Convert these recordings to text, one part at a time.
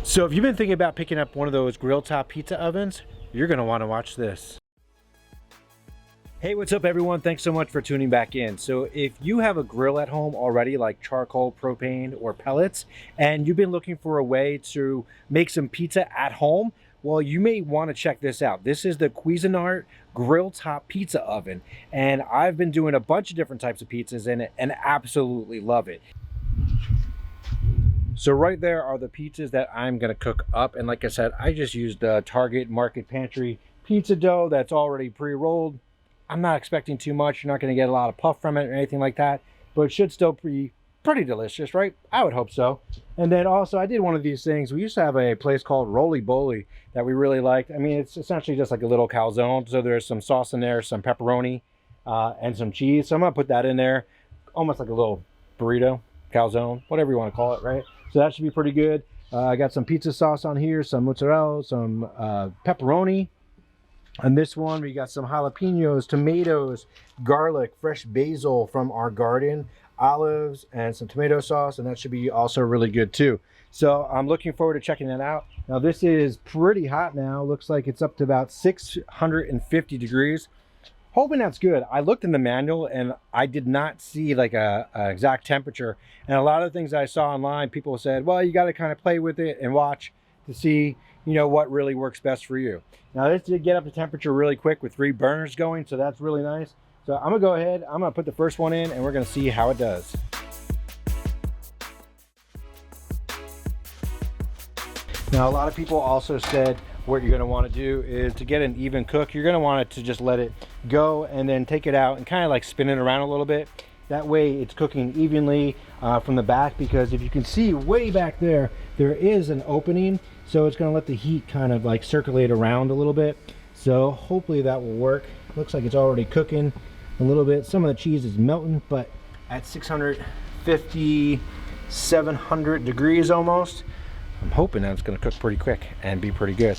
So if you've been thinking about picking up one of those grill top pizza ovens, you're going to want to watch this. Hey, what's up everyone? Thanks so much for tuning back in. So if you have a grill at home already, like charcoal, propane, or pellets, and you've been looking for a way to make some pizza at home, well, you may want to check this out. This is the Cuisinart grill top pizza oven, and I've been doing a bunch of different types of pizzas in it and absolutely love it. So right there are the pizzas that I'm going to cook up, and like I said, I just used the Target Market Pantry pizza dough that's already pre-rolled. I'm not expecting too much. You're not going to get a lot of puff from it or anything like that, but it should still be pretty delicious, right? I would hope so. And then also I did one of these things. We used to have a place called Roly Boly that we really liked. I mean, it's essentially just like a little calzone. So there's some sauce in there, some pepperoni, and some cheese. So I'm going to put that in there, almost like a little burrito, calzone, whatever you want to call it, right? So that should be pretty good. I got some pizza sauce on here, some mozzarella, some pepperoni. On this one, we got some jalapenos, tomatoes, garlic, fresh basil from our garden, olives, and some tomato sauce, and that should be also really good too. So I'm looking forward to checking that out. Now this is pretty hot now. Looks like it's up to about 650 degrees. Hoping that's good. I looked in the manual and I did not see like a exact temperature. And a lot of things I saw online, people said, well, you got to kind of play with it and watch to see, you know, what really works best for you. Now this did get up to temperature really quick with 3 burners going, so that's really nice. So I'm gonna go ahead, I'm gonna put the first one in and we're gonna see how it does. Now a lot of people also said what you're gonna wanna do is to get an even cook, you're gonna want it to just let it go and then take it out and kind of like spin it around a little bit. That way it's cooking evenly from the back, because if you can see way back there, there is an opening. So it's gonna let the heat kind of like circulate around a little bit. So hopefully that will work. Looks like it's already cooking a little bit. Some of the cheese is melting, but at 650, 700 degrees almost, I'm hoping that it's gonna cook pretty quick and be pretty good.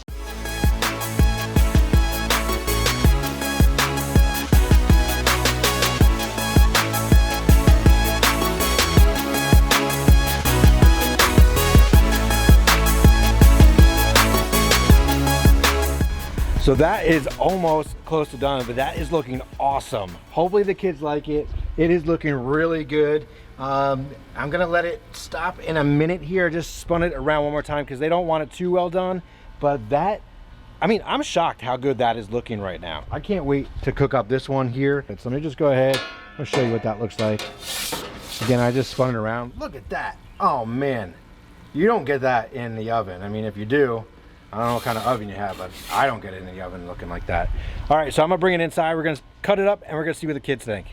So that is almost close to done, but that is looking awesome. Hopefully the kids like it. It is looking really good. I'm gonna let it stop in a minute here. Just spun it around one more time because they don't want it too well done. But that, I mean, I'm shocked how good that is looking right now. I can't wait to cook up this one here. So let me just go ahead. I'll show you what that looks like. Again, I just spun it around. Look at that. Oh man, you don't get that in the oven. I mean, if you do, I don't know what kind of oven you have, but I don't get it in the oven looking like that. All right, so I'm gonna bring it inside. We're gonna cut it up and we're gonna see what the kids think.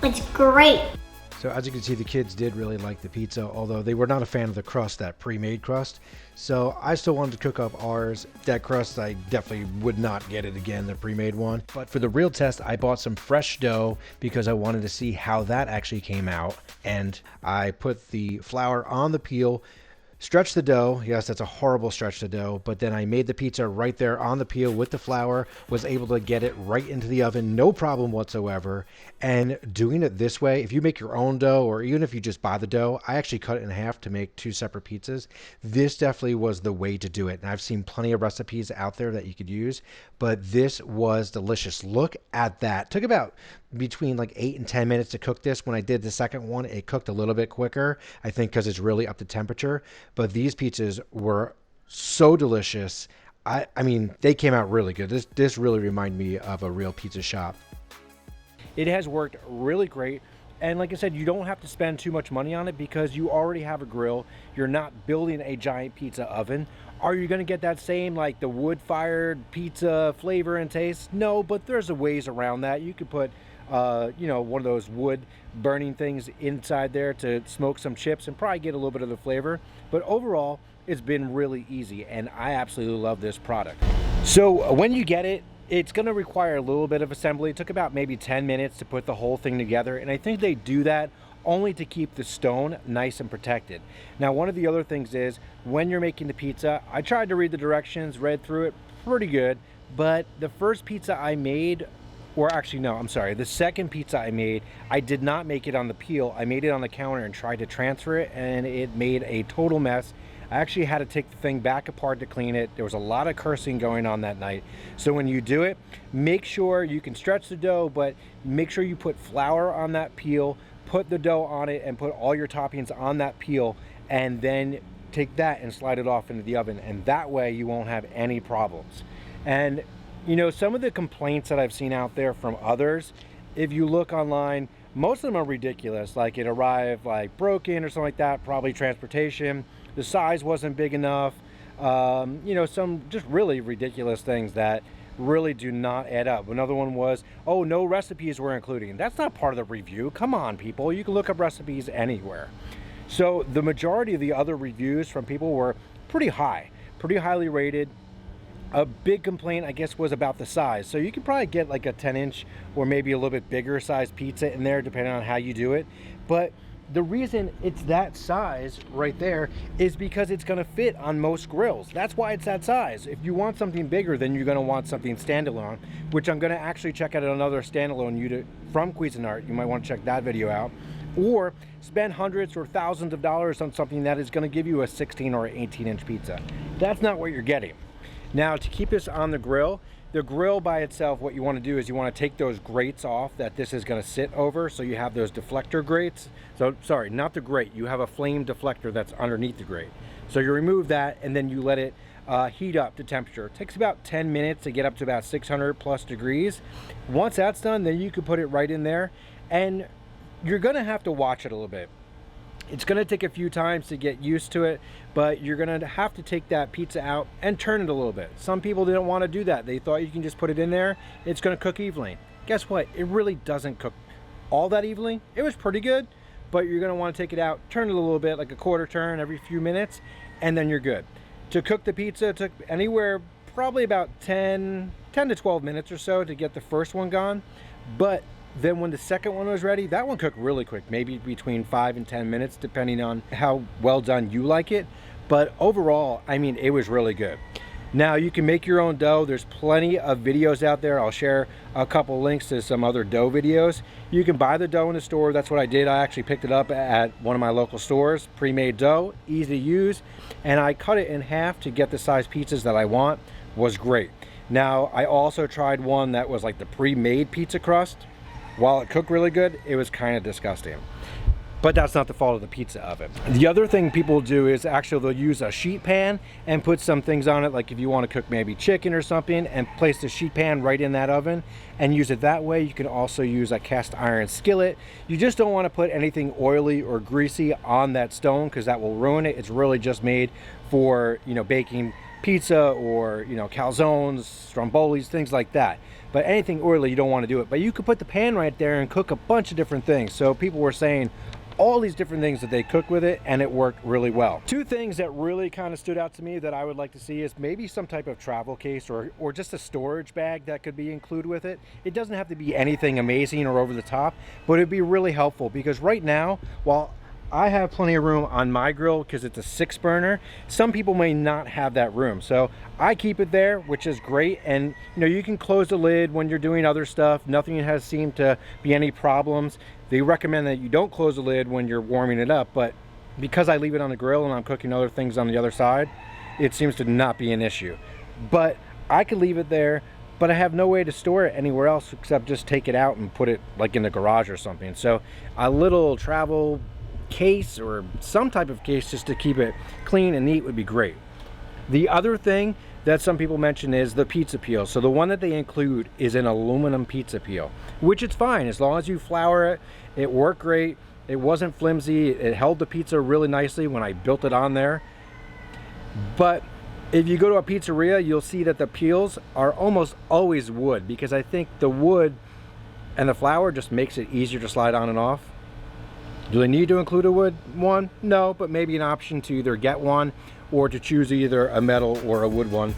It's great. So as you can see, the kids did really like the pizza, although they were not a fan of the crust, that pre-made crust. So I still wanted to cook up ours. That crust, I definitely would not get it again, the pre-made one. But for the real test, I bought some fresh dough because I wanted to see how that actually came out. And I put the flour on the peel, stretch the dough. Yes, that's a horrible stretch the dough, but then I made the pizza right there on the peel with the flour, was able to get it right into the oven, no problem whatsoever. And doing it this way, if you make your own dough, or even if you just buy the dough, I actually cut it in half to make 2 separate pizzas. This definitely was the way to do it. And I've seen plenty of recipes out there that you could use, but this was delicious. Look at that. Took about between like 8 and 10 minutes to cook this. When I did the second one, it cooked a little bit quicker, I think because it's really up to temperature. But these pizzas were so delicious. I mean, they came out really good. This really reminded me of a real pizza shop. It has worked really great. And like I said, you don't have to spend too much money on it because you already have a grill. You're not building a giant pizza oven. Are you gonna get that same like the wood-fired pizza flavor and taste? No, but there's a ways around that. You could put you know, one of those wood burning things inside there to smoke some chips and probably get a little bit of the flavor. But overall, it's been really easy and I absolutely love this product. So when you get it, it's going to require a little bit of assembly. It took about maybe 10 minutes to put the whole thing together, and I think they do that only to keep the stone nice and protected. Now, one of the other things is when you're making the pizza, I tried to read the directions, read through it pretty good, but the first pizza I made or actually no, I'm sorry, the second pizza I made, I did not make it on the peel. I made it on the counter and tried to transfer it, and it made a total mess. I actually had to take the thing back apart to clean it. There was a lot of cursing going on that night. So when you do it, make sure you can stretch the dough, but make sure you put flour on that peel, put the dough on it, and put all your toppings on that peel, and then take that and slide it off into the oven. And that way you won't have any problems. And you know, some of the complaints that I've seen out there from others, if you look online, most of them are ridiculous. Like it arrived like broken or something like that, probably transportation. The size wasn't big enough. You know, some just really ridiculous things that really do not add up. Another one was, oh, no recipes were included. That's not part of the review. Come on, people. You can look up recipes anywhere. So the majority of the other reviews from people were pretty high, pretty highly rated. A big complaint, I guess, was about the size. So you could probably get like a 10-inch or maybe a little bit bigger size pizza in there, depending on how you do it. But the reason it's that size right there is because it's going to fit on most grills. That's why it's that size. If you want something bigger, then you're going to want something standalone, which I'm going to actually check out another standalone unit from Cuisinart. You might want to check that video out. Or spend hundreds or thousands of dollars on something that is going to give you a 16 or 18-inch pizza. That's not what you're getting. Now, to keep this on the grill by itself, what you want to do is you want to take those grates off that this is going to sit over, so you have those deflector grates. So, sorry, not the grate. You have a flame deflector that's underneath the grate. So you remove that, and then you let it heat up to temperature. It takes about 10 minutes to get up to about 600 plus degrees. Once that's done, then you can put it right in there, and you're going to have to watch it a little bit. It's going to take a few times to get used to it, but you're going to have to take that pizza out and turn it a little bit. Some people didn't want to do that. They thought you can just put it in there. It's going to cook evenly. Guess what? It really doesn't cook all that evenly. It was pretty good, but you're going to want to take it out, turn it a little bit, like a quarter turn every few minutes, and then you're good. To cook the pizza, it took anywhere probably about 10 to 12 minutes or so to get the first one gone, but then when the second one was ready, that one cooked really quick, maybe between 5 and 10 minutes, depending on how well done you like it. But overall, I mean, it was really good. Now, you can make your own dough. There's plenty of videos out there. I'll share a couple links to some other dough videos. You can buy the dough in the store. That's what I did. I actually picked it up at one of my local stores. Pre-made dough, easy to use. And I cut it in half to get the size pizzas that I want. Was great. Now, I also tried one that was like the pre-made pizza crust. While it cooked really good, it was kind of disgusting. But that's not the fault of the pizza oven. The other thing people do is actually they'll use a sheet pan and put some things on it, like if you want to cook maybe chicken or something, and place the sheet pan right in that oven and use it that way. You can also use a cast iron skillet. You just don't want to put anything oily or greasy on that stone because that will ruin it. It's really just made for, you know, baking pizza or, you know, calzones, strombolis, things like that. But anything oily, you don't want to do it. But you could put the pan right there and cook a bunch of different things. So people were saying all these different things that they cook with it, and it worked really well. Two things that really kind of stood out to me that I would like to see is maybe some type of travel case or just a storage bag that could be included with it. It doesn't have to be anything amazing or over the top, but it'd be really helpful because right now, while I have plenty of room on my grill because it's a 6-burner. Some people may not have that room. So I keep it there, which is great. And you know, you can close the lid when you're doing other stuff. Nothing has seemed to be any problems. They recommend that you don't close the lid when you're warming it up, but because I leave it on the grill and I'm cooking other things on the other side, it seems to not be an issue. But I could leave it there, but I have no way to store it anywhere else except just take it out and put it like in the garage or something. So a little travel case or some type of case just to keep it clean and neat would be great. The other thing that some people mention is the pizza peel. So the one that they include is an aluminum pizza peel, which it's fine as long as you flour it. It worked great. It wasn't flimsy. It held the pizza really nicely when I built it on there. But if you go to a pizzeria, you'll see that the peels are almost always wood because I think the wood and the flour just makes it easier to slide on and off. Do they need to include a wood one? No, but maybe an option to either get one or to choose either a metal or a wood one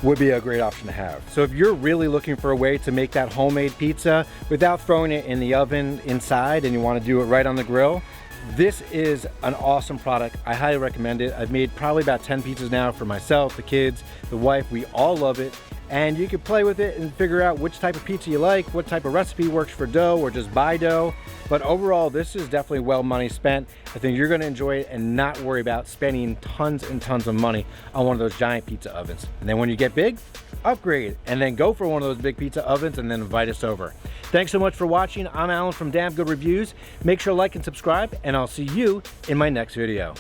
would be a great option to have. So if you're really looking for a way to make that homemade pizza without throwing it in the oven inside and you want to do it right on the grill, this is an awesome product. I highly recommend it. I've made probably about 10 pizzas now for myself, the kids, the wife. We all love it. and you can play with it and figure out which type of pizza you like, what type of recipe works for dough, or just buy dough. But overall, this is definitely well money spent. I think you're gonna enjoy it and not worry about spending tons and tons of money on one of those giant pizza ovens. And then when you get big, upgrade, and then go for one of those big pizza ovens and then invite us over. Thanks so much for watching. I'm Alan from Damn Good Reviews. Make sure to like and subscribe, and I'll see you in my next video.